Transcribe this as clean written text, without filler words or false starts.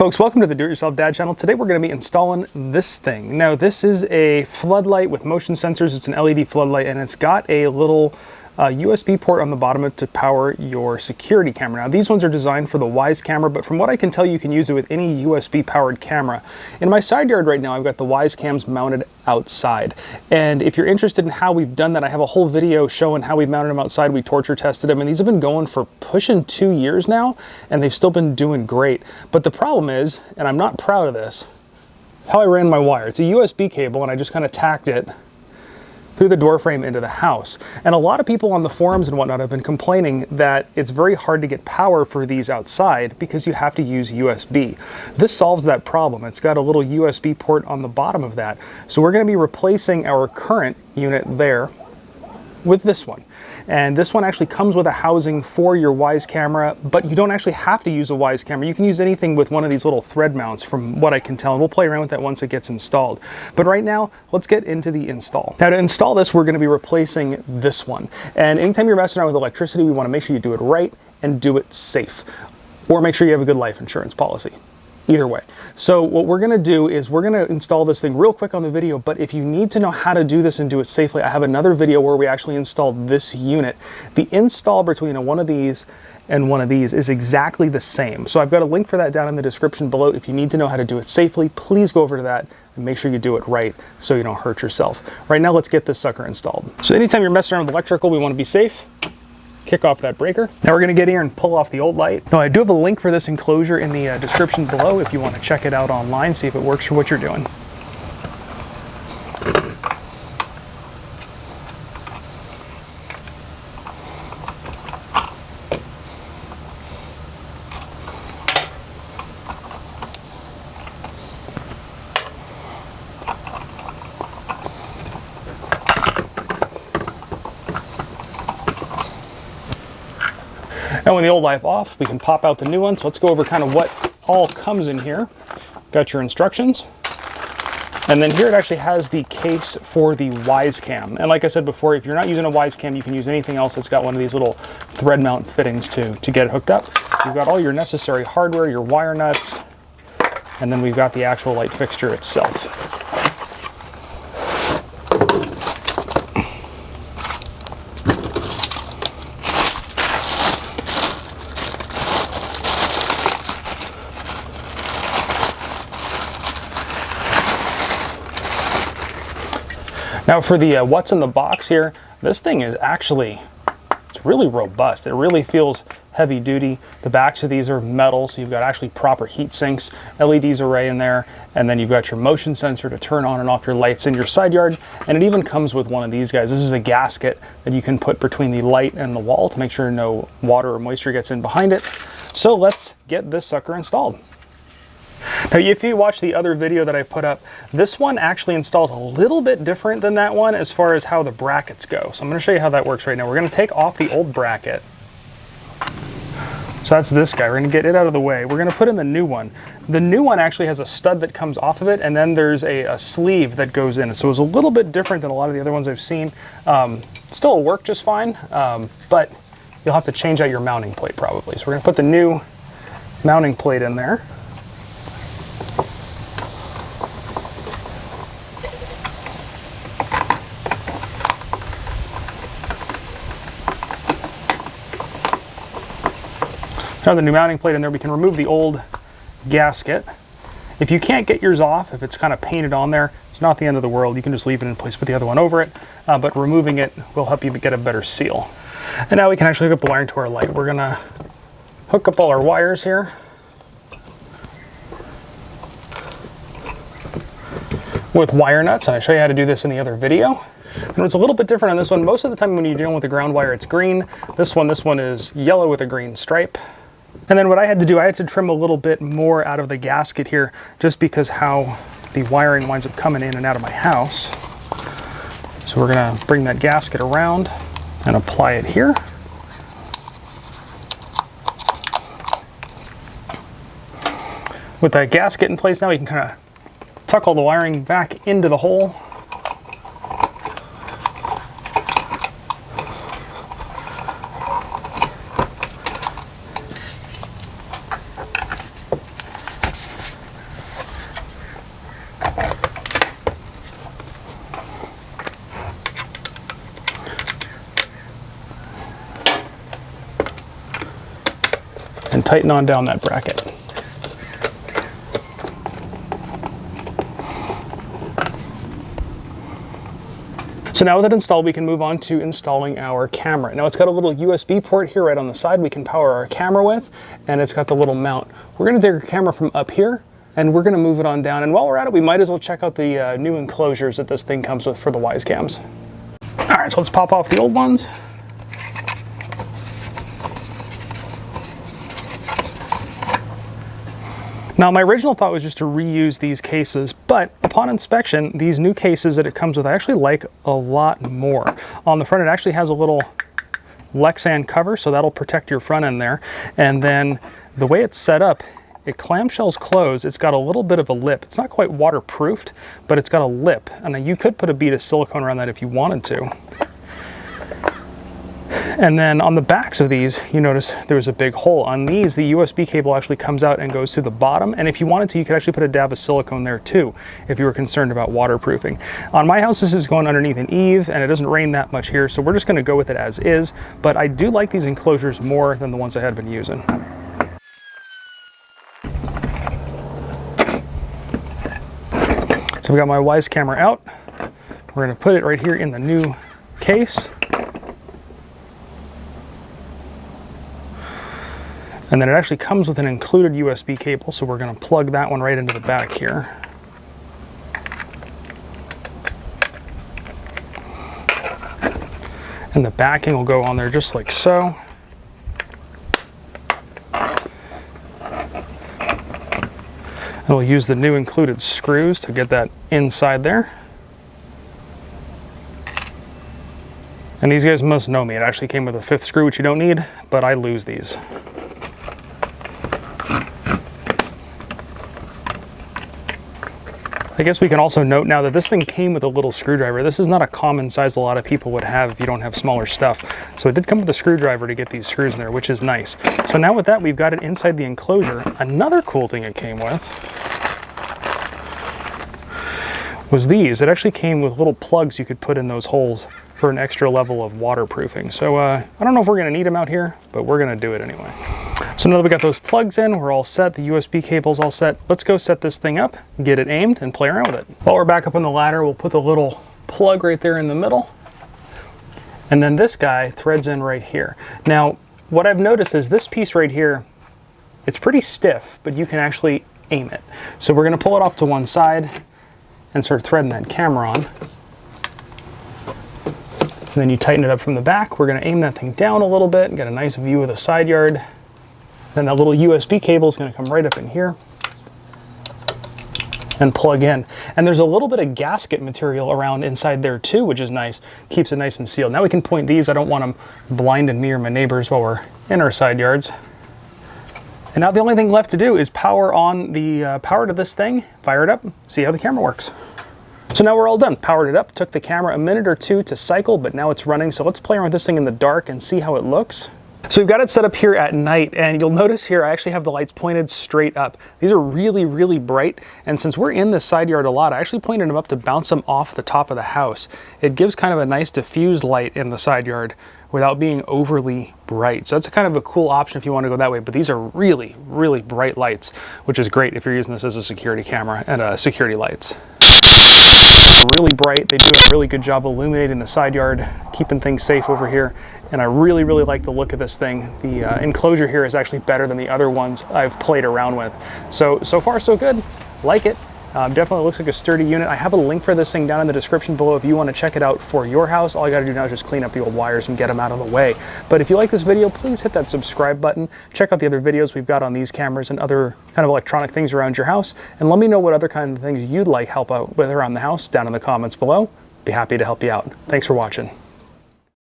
folks, welcome to the Do-It-Yourself-Dad channel. Today we're going to be installing this thing. Now this is a floodlight with motion sensors. It's an LED floodlight and it's got a little USB port on the bottom of it to power your security camera. Now these ones are designed for the Wyze camera, but from what I can tell you can use it with any USB powered camera. In my side yard right now I've got the Wyze Cams mounted outside, and if you're interested in how we've done that, I have a whole video showing how we've mounted them outside. We torture tested them and these have been going for pushing 2 years now and they've still been doing great. But the problem is, and I'm not proud of this, how I ran my wire. It's a USB cable and I just kind of tacked it through the door frame into the house. And a lot of people on the forums and whatnot have been complaining that it's very hard to get power for these outside because you have to use USB. This solves that problem. It's got a little USB port on the bottom of that. So we're going to be replacing our current unit there with this one. And this one actually comes with a housing for your Wyze camera, but you don't actually have to use a Wyze camera. You can use anything with one of these little thread mounts from what I can tell, and we'll play around with that once it gets installed. But right now, let's get into the install. Now to install this, we're going to be replacing this one. And anytime you're messing around with electricity, we want to make sure you do it right and do it safe. Or make sure you have a good life insurance policy. Either way. So what we're going to do is we're going to install this thing real quick on the video, but if you need to know how to do this and do it safely, I have another video where we actually installed this unit. The install between one of these and one of these is exactly the same. So I've got a link for that down in the description below. If you need to know how to do it safely, please go over to that and make sure you do it right so you don't hurt yourself. Right now, let's get this sucker installed. So anytime you're messing around with electrical, we want to be safe. Kick off that breaker. Now we're going to get here and pull off the old light. Now I do have a link for this enclosure in the description below if you want to check it out online, see if it works for what you're doing. Now with the old light off, we can pop out the new one. So let's go over kind of what all comes in here. Got your instructions. And then here it actually has the case for the Wyze Cam. And like I said before, if you're not using a Wyze Cam, you can use anything else that's got one of these little thread mount fittings to get it hooked up. You've got all your necessary hardware, your wire nuts, and then we've got the actual light fixture itself. Now for the what's in the box here, this thing is actually, it's really robust. It really feels heavy duty. The backs of these are metal, so you've got actually proper heat sinks, LEDs array in there, and then you've got your motion sensor to turn on and off your lights in your side yard. And it even comes with one of these guys. This is a gasket that you can put between the light and the wall to make sure no water or moisture gets in behind it. So let's get this sucker installed. Now, if you watch the other video that I put up, this one actually installs a little bit different than that one as far as how the brackets go. So I'm going to show you how that works right now. We're going to take off the old bracket. So that's this guy. We're going to get it out of the way. We're going to put in the new one. The new one actually has a stud that comes off of it, and then there's a sleeve that goes in. So it's a little bit different than a lot of the other ones I've seen. Still will work just fine, but you'll have to change out your mounting plate probably. So we're going to put the new mounting plate in there. Now the new mounting plate in there, we can remove the old gasket. If you can't get yours off, if it's kind of painted on there, it's not the end of the world. You can just leave it in place, put the other one over it, but removing it will help you get a better seal. And now we can actually hook up the wiring to our light. We're gonna hook up all our wires here with wire nuts, and I show you how to do this in the other video. And it's a little bit different on this one. Most of the time when you're dealing with the ground wire, it's green. This one is yellow with a green stripe. And then what I had to do, I had to trim a little bit more out of the gasket here just because how the wiring winds up coming in and out of my house. So we're gonna bring that gasket around and apply it here. With that gasket in place now, you can kind of tuck all the wiring back into the hole. tighten on down that bracket. So now with it installed, we can move on to installing our camera. Now it's got a little USB port here right on the side we can power our camera with, and it's got the little mount. We're gonna take our camera from up here and we're gonna move it on down. And while we're at it, we might as well check out the new enclosures that this thing comes with for the Wyze Cams. All right, so let's pop off the old ones. Now, my original thought was just to reuse these cases, but upon inspection, these new cases that it comes with, I actually like a lot more. On the front, it actually has a little Lexan cover, so that'll protect your front end there. And then the way it's set up, it clamshells closed. It's got a little bit of a lip. It's not quite waterproofed, but it's got a lip. And you could put a bead of silicone around that if you wanted to. And then on the backs of these, you notice there's a big hole. On these, the USB cable actually comes out and goes to the bottom. And if you wanted to, you could actually put a dab of silicone there too, if you were concerned about waterproofing. On my house, this is going underneath an eave, and it doesn't rain that much here, so we're just gonna go with it as is. But I do like these enclosures more than the ones I had been using. So we got my Wyze camera out. We're gonna put it right here in the new case. And then it actually comes with an included USB cable, so we're gonna plug that one right into the back here. And the backing will go on there just like so. And we'll use the new included screws to get that inside there. And these guys must know me. It actually came with a 5th screw, which you don't need, but I lose these. I guess we can also note now that this thing came with a little screwdriver. This is not a common size a lot of people would have if you don't have smaller stuff. So it did come with a screwdriver to get these screws in there, which is nice. So now with that, we've got it inside the enclosure. Another cool thing it came with was these. It actually came with little plugs you could put in those holes for an extra level of waterproofing. So I don't know if we're gonna need them out here, but we're gonna do it anyway. So now that we got those plugs in, we're all set, the USB cable's all set, let's go set this thing up, get it aimed, and play around with it. While we're back up on the ladder, we'll put the little plug right there in the middle, and then this guy threads in right here. Now, what I've noticed is this piece right here, it's pretty stiff, but you can actually aim it. So we're gonna pull it off to one side and start threading that camera on. And then you tighten it up from the back. We're gonna aim that thing down a little bit and get a nice view of the side yard. Then that little USB cable is going to come right up in here and plug in. And there's a little bit of gasket material around inside there too, which is nice. Keeps it nice and sealed. Now we can point these. I don't want them blinding me or my neighbors while we're in our side yards. And now the only thing left to do is power on the power to this thing, fire it up, see how the camera works. So now we're all done. Powered it up, took the camera a minute or two to cycle, but now it's running. So let's play around with this thing in the dark and see how it looks. So we've got it set up here at night, and you'll notice here I actually have the lights pointed straight up. These are really, really bright, and since we're in the side yard a lot, I actually pointed them up to bounce them off the top of the house. It gives kind of a nice diffused light in the side yard without being overly bright. So that's kind of a cool option if you want to go that way, but these are really, really bright lights, which is great if you're using this as a security camera and security lights. Really bright. They do a really good job illuminating the side yard, keeping things safe over here. And I really, really like the look of this thing. The enclosure here is actually better than the other ones I've played around with. So far so good. Like it. Definitely looks like a sturdy unit. I have a link for this thing down in the description below if you want to check it out for your house. All you got to do now is just clean up the old wires and get them out of the way. But if you like this video, please hit that subscribe button. Check out the other videos we've got on these cameras and other kind of electronic things around your house. And let me know what other kind of things you'd like help out with around the house down in the comments below. Be happy to help you out. Thanks for watching.